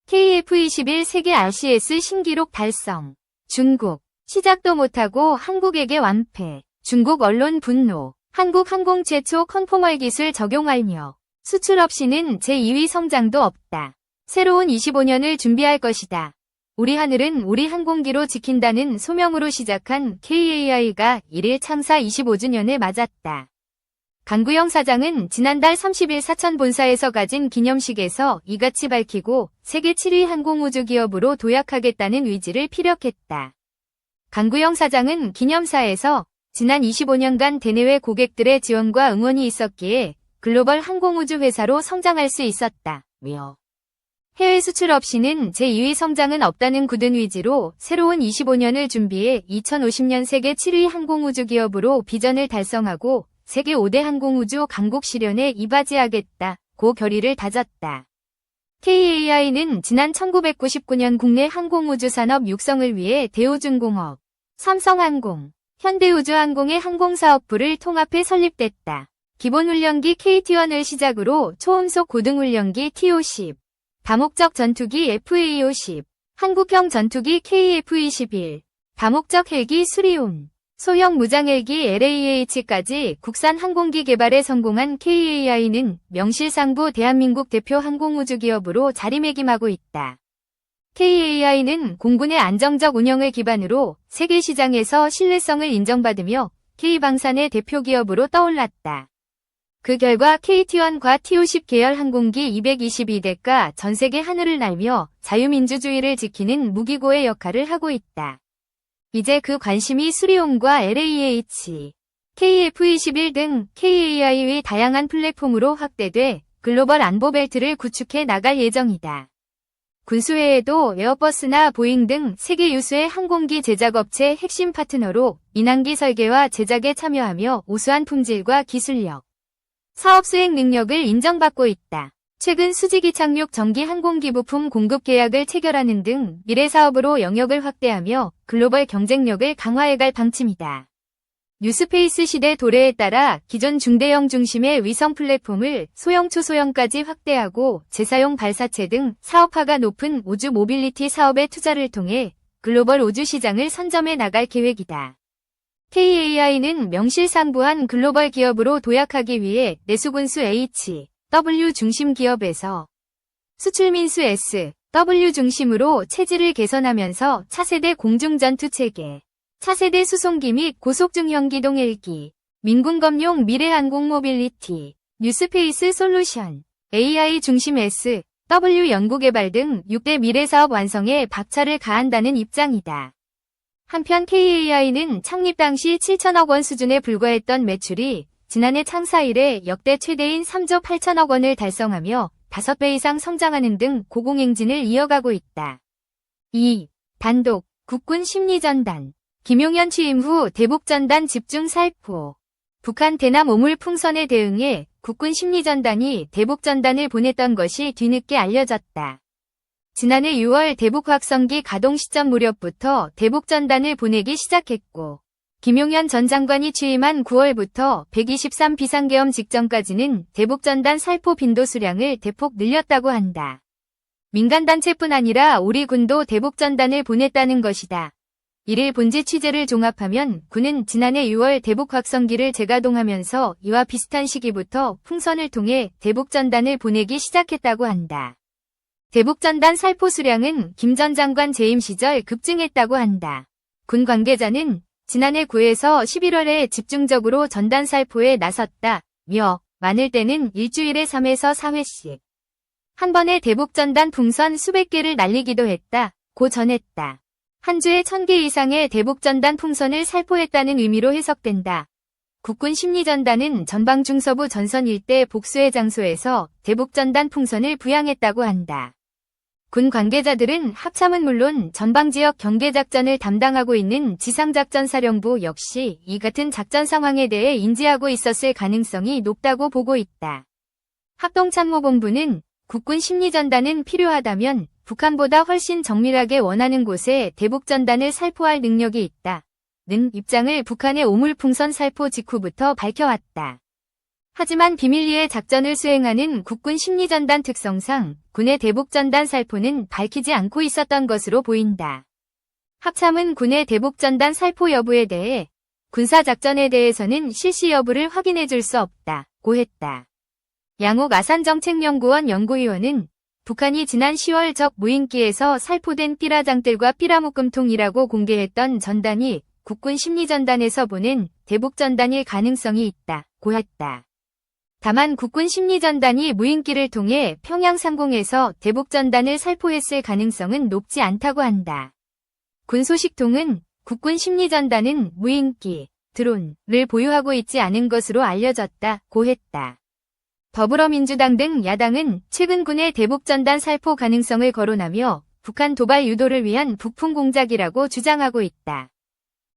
KF-21 세계 RCS 신기록 달성. 중국. 시작도 못하고 한국에게 완패. 중국 언론 분노. 한국 항공 최초 컨포멀 기술 적용 완료. 수출 없이는 제2위 성장도 없다. 새로운 25년을 준비할 것이다. 우리 하늘은 우리 항공기로 지킨다는 소명으로 시작한 KAI가 1일 창사 25주년을 맞았다. 강구영 사장은 지난달 30일 사천 본사에서 가진 기념식에서 이같이 밝히고 세계 7위 항공우주 기업으로 도약하겠다는 의지를 피력했다. 강구영 사장은 기념사에서 지난 25년간 대내외 고객들의 지원과 응원이 있었기에 글로벌 항공우주 회사로 성장할 수 있었다며 해외 수출 없이는 제2위 성장은 없다는 굳은 의지로 새로운 25년을 준비해 2050년 세계 7위 항공우주 기업으로 비전을 달성하고 세계 5대 항공우주 강국 실현에 이바지하겠다고 결의를 다졌다. KAI는 지난 1999년 국내 항공우주 산업 육성을 위해 대우중공업, 삼성항공, 현대우주항공의 항공사업부를 통합해 설립됐다. 기본훈련기 KT-1을 시작으로 초음속 고등훈련기 TO-10, 다목적 전투기 FA-50, 한국형 전투기 KF-21, 다목적 헬기 수리온, 소형 무장헬기 LAH까지 국산 항공기 개발에 성공한 KAI는 명실상부 대한민국 대표 항공우주기업으로 자리매김하고 있다. KAI는 공군의 안정적 운영을 기반으로 세계 시장에서 신뢰성을 인정받으며 K방산의 대표 기업으로 떠올랐다. 그 결과 KT-1과 TO-10 계열 항공기 222대가 전세계 하늘을 날며 자유민주주의를 지키는 무기고의 역할을 하고 있다. 이제 그 관심이 수리온과 LAH, KF-21 등 KAI의 다양한 플랫폼으로 확대돼 글로벌 안보 벨트를 구축해 나갈 예정이다. 군수회에도 에어버스나 보잉 등 세계 유수의 항공기 제작업체 핵심 파트너로 인항기 설계와 제작에 참여하며 우수한 품질과 기술력, 사업 수행 능력을 인정받고 있다. 최근 수직 이착륙 전기 항공기 부품 공급 계약을 체결하는 등 미래 사업으로 영역을 확대하며 글로벌 경쟁력을 강화해갈 방침이다. 뉴스페이스 시대 도래에 따라 기존 중대형 중심의 위성 플랫폼을 소형 초소형까지 확대하고 재사용 발사체 등 사업화가 높은 우주 모빌리티 사업에 투자를 통해 글로벌 우주 시장을 선점해 나갈 계획이다. KAI는 명실상부한 글로벌 기업으로 도약하기 위해 내수군수 H, W 중심 기업에서 수출민수 S, W 중심으로 체질을 개선하면서 차세대 공중전투체계, 차세대 수송기 및 고속중형 기동 헬기, 민군검용 미래항공 모빌리티, 뉴스페이스 솔루션, AI 중심 S, W 연구개발 등 6대 미래사업 완성에 박차를 가한다는 입장이다. 한편 KAI는 창립 당시 7천억 원 수준에 불과했던 매출이 지난해 창사 이래 역대 최대인 3조 8천억 원을 달성하며 5배 이상 성장하는 등 고공행진을 이어가고 있다. 2. 단독, 국군 심리전단. 김용현 취임 후 대북전단 집중 살포. 북한 대남 오물 풍선에 대응해 국군 심리전단이 대북전단을 보냈던 것이 뒤늦게 알려졌다. 지난해 6월 대북 확성기 가동 시점 무렵부터 대북전단을 보내기 시작했고, 김용현 전 장관이 취임한 9월부터 123 비상계엄 직전까지는 대북전단 살포 빈도 수량을 대폭 늘렸다고 한다. 민간단체뿐 아니라 우리 군도 대북전단을 보냈다는 것이다. 이를 본지 취재를 종합하면 군은 지난해 6월 대북 확성기를 재가동하면서 이와 비슷한 시기부터 풍선을 통해 대북전단을 보내기 시작했다고 한다. 대북전단 살포 수량은 김 전 장관 재임 시절 급증했다고 한다. 군 관계자는 지난해 9에서 11월에 집중적으로 전단 살포에 나섰다며 많을 때는 일주일에 3에서 4회씩 한 번에 대북전단 풍선 수백 개를 날리기도 했다고 전했다. 한 주에 1000개 이상의 대북전단 풍선을 살포했다는 의미로 해석된다. 국군 심리전단은 전방 중서부 전선 일대 복수의 장소에서 대북전단 풍선을 부양했다고 한다. 군 관계자들은 합참은 물론 전방지역 경계작전을 담당하고 있는 지상작전사령부 역시 이 같은 작전 상황에 대해 인지하고 있었을 가능성이 높다고 보고 있다. 합동참모본부는 국군 심리전단은 필요하다면 북한보다 훨씬 정밀하게 원하는 곳에 대북전단을 살포할 능력이 있다. 는 입장을 북한의 오물풍선 살포 직후부터 밝혀왔다. 하지만 비밀리에 작전을 수행하는 국군 심리전단 특성상 군의 대북전단 살포는 밝히지 않고 있었던 것으로 보인다. 합참은 군의 대북전단 살포 여부에 대해 군사작전에 대해서는 실시 여부를 확인해 줄 수 없다고 했다. 양옥 아산정책연구원 연구위원은 북한이 지난 10월 적 무인기에서 살포된 삐라장들과 삐라묶음통이라고 공개했던 전단이 국군 심리전단에서 보낸 대북전단일 가능성이 있다고 했다. 다만 국군 심리전단이 무인기를 통해 평양 상공에서 대북전단을 살포했을 가능성은 높지 않다고 한다. 군 소식통은 국군 심리전단은 무인기, 드론을 보유하고 있지 않은 것으로 알려졌다고 했다. 더불어민주당 등 야당은 최근 군의 대북전단 살포 가능성을 거론하며 북한 도발 유도를 위한 북풍 공작이라고 주장하고 있다.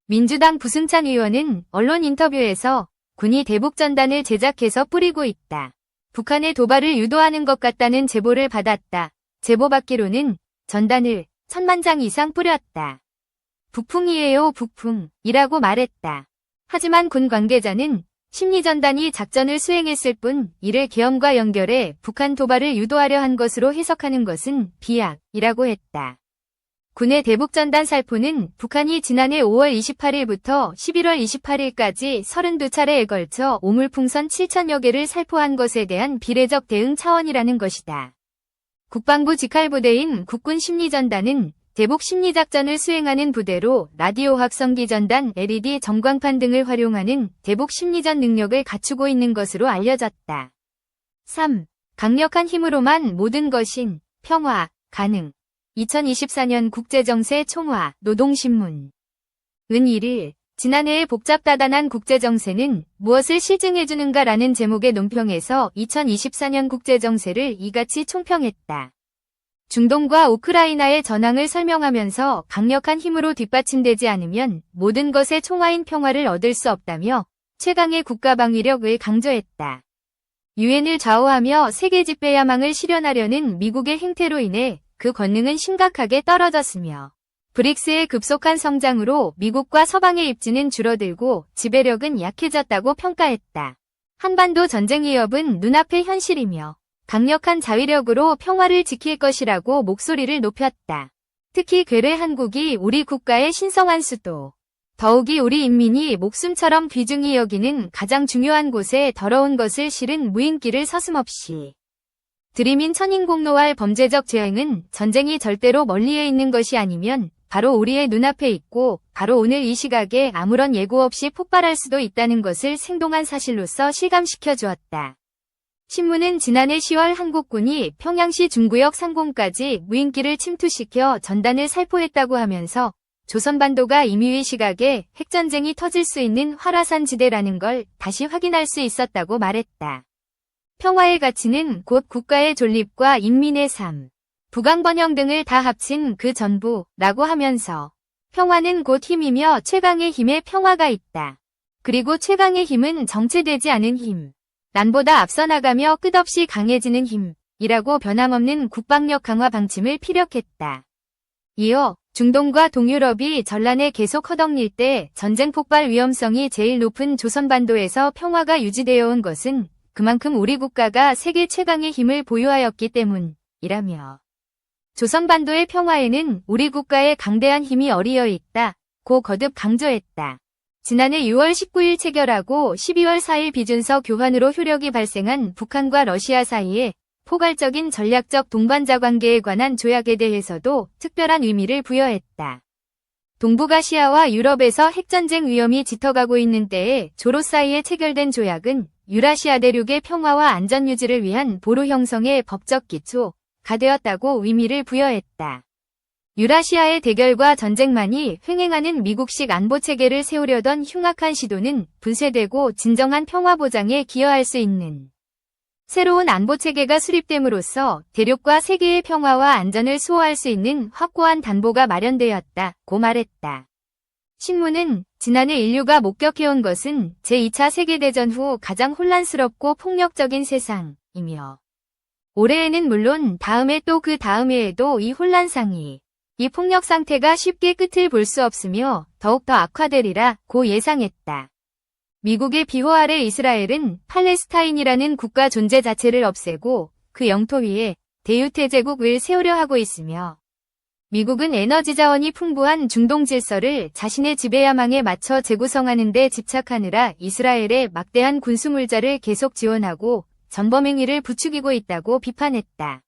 민주당 부승찬 의원은 언론 인터뷰에서 군이 대북전단을 제작해서 뿌리고 있다. 북한의 도발을 유도하는 것 같다는 제보를 받았다. 제보받기로는 전단을 1000만 장 이상 뿌렸다. 북풍이에요, 북풍이라고 말했다. 하지만 군 관계자는 심리전단이 작전을 수행했을 뿐 이를 계엄과 연결해 북한 도발을 유도하려 한 것으로 해석하는 것은 비약이라고 했다. 군의 대북전단 살포는 북한이 지난해 5월 28일부터 11월 28일까지 32차례에 걸쳐 오물풍선 7,000여 개를 살포한 것에 대한 비례적 대응 차원이라는 것이다. 국방부 직할부대인 국군 심리전단은 대북 심리작전을 수행하는 부대로 라디오 확성기 전단, LED 전광판 등을 활용하는 대북 심리전 능력을 갖추고 있는 것으로 알려졌다. 3. 강력한 힘으로만 모든 것인 평화 가능. 2024년 국제정세 총화 노동신문. 은 1일 지난해의 복잡다단한 국제정세는 무엇을 실증해주는가라는 제목의 논평에서 2024년 국제정세를 이같이 총평했다. 중동과 우크라이나의 전황을 설명하면서 강력한 힘으로 뒷받침되지 않으면 모든 것의 총화인 평화를 얻을 수 없다며 최강의 국가방위력을 강조했다. 유엔을 좌우하며 세계 집회 야망을 실현하려는 미국의 행태로 인해 그 권능은 심각하게 떨어졌으며 브릭스의 급속한 성장으로 미국과 서방의 입지는 줄어들고 지배력은 약해졌다고 평가했다. 한반도 전쟁 위협은 눈앞의 현실이며 강력한 자위력으로 평화를 지킬 것이라고 목소리를 높였다. 특히 괴뢰 한국이 우리 국가의 신성한 수도, 더욱이 우리 인민이 목숨처럼 귀중히 여기는 가장 중요한 곳에 더러운 것을 실은 무인기를 서슴없이 들이민 천인공노할 범죄적 죄행은 전쟁이 절대로 멀리에 있는 것이 아니면 바로 우리의 눈앞에 있고 바로 오늘 이 시각에 아무런 예고 없이 폭발할 수도 있다는 것을 생동한 사실로서 실감시켜 주었다. 신문은 지난해 10월 한국군이 평양시 중구역 상공까지 무인기를 침투시켜 전단을 살포했다고 하면서 조선반도가 임의의 시각에 핵전쟁이 터질 수 있는 활화산 지대라는 걸 다시 확인할 수 있었다고 말했다. 평화의 가치는 곧 국가의 존립과 인민의 삶, 부강번영 등을 다 합친 그 전부라고 하면서 평화는 곧 힘이며 최강의 힘에 평화가 있다. 그리고 최강의 힘은 정체되지 않은 힘. 난보다 앞서 나가며 끝없이 강해지는 힘이라고 변함없는 국방력 강화 방침을 피력했다. 이어 중동과 동유럽이 전란에 계속 허덕일 때 전쟁 폭발 위험성이 제일 높은 조선반도에서 평화가 유지되어 온 것은 그만큼 우리 국가가 세계 최강의 힘을 보유하였기 때문이라며 조선반도의 평화에는 우리 국가의 강대한 힘이 어리어 있다고 거듭 강조했다. 지난해 6월 19일 체결하고 12월 4일 비준서 교환으로 효력이 발생한 북한과 러시아 사이의 포괄적인 전략적 동반자 관계에 관한 조약에 대해서도 특별한 의미를 부여했다. 동북아시아와 유럽에서 핵전쟁 위험이 짙어가고 있는 때에 조로 사이에 체결된 조약은 유라시아 대륙의 평화와 안전 유지를 위한 보루 형성의 법적 기초가 되었다고 의미를 부여했다. 유라시아의 대결과 전쟁만이 횡행하는 미국식 안보체계를 세우려던 흉악한 시도는 분쇄되고 진정한 평화 보장에 기여할 수 있는 새로운 안보체계가 수립됨으로써 대륙과 세계의 평화와 안전을 수호할 수 있는 확고한 단보가 마련되었다고 말했다. 신문은 지난해 인류가 목격해온 것은 제2차 세계대전 후 가장 혼란스럽고 폭력적인 세상이며 올해에는 물론 다음해 또 그 다음 해에도 이 혼란상이 이 폭력 상태가 쉽게 끝을 볼 수 없으며 더욱더 악화되리라고 예상했다. 미국의 비호 아래 이스라엘은 팔레스타인이라는 국가 존재 자체를 없애고 그 영토 위에 대유태제국을 세우려 하고 있으며 미국은 에너지 자원이 풍부한 중동 질서를 자신의 지배야망에 맞춰 재구성하는 데 집착하느라 이스라엘의 막대한 군수물자를 계속 지원하고 전범행위를 부추기고 있다고 비판했다.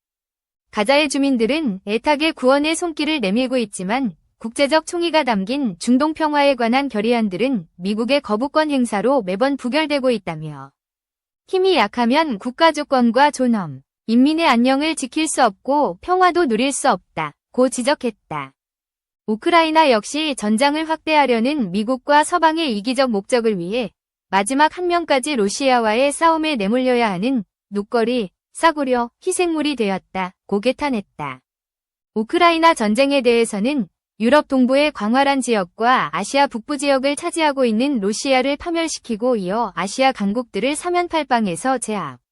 가자의 주민들은 애타게 구원의 손길을 내밀고 있지만 국제적 총의가 담긴 중동 평화에 관한 결의안들은 미국의 거부권 행사로 매번 부결되고 있다며 힘이 약하면 국가 주권과 존엄, 인민의 안녕을 지킬 수 없고 평화도 누릴 수 없다. 고 지적했다. 우크라이나 역시 전장을 확대하려는 미국과 서방의 이기적 목적을 위해 마지막 한 명까지 러시아와의 싸움에 내몰려야 하는 녹거리, 싸구려, 희생물이 되었다. 고 개탄했다. 우크라이나 전쟁에 대해서는 유럽 동부의 광활한 지역과 아시아 북부 지역을 차지하고 있는 러시아를 파멸시키고 이어 아시아 강국들을 사면팔방에서 제압.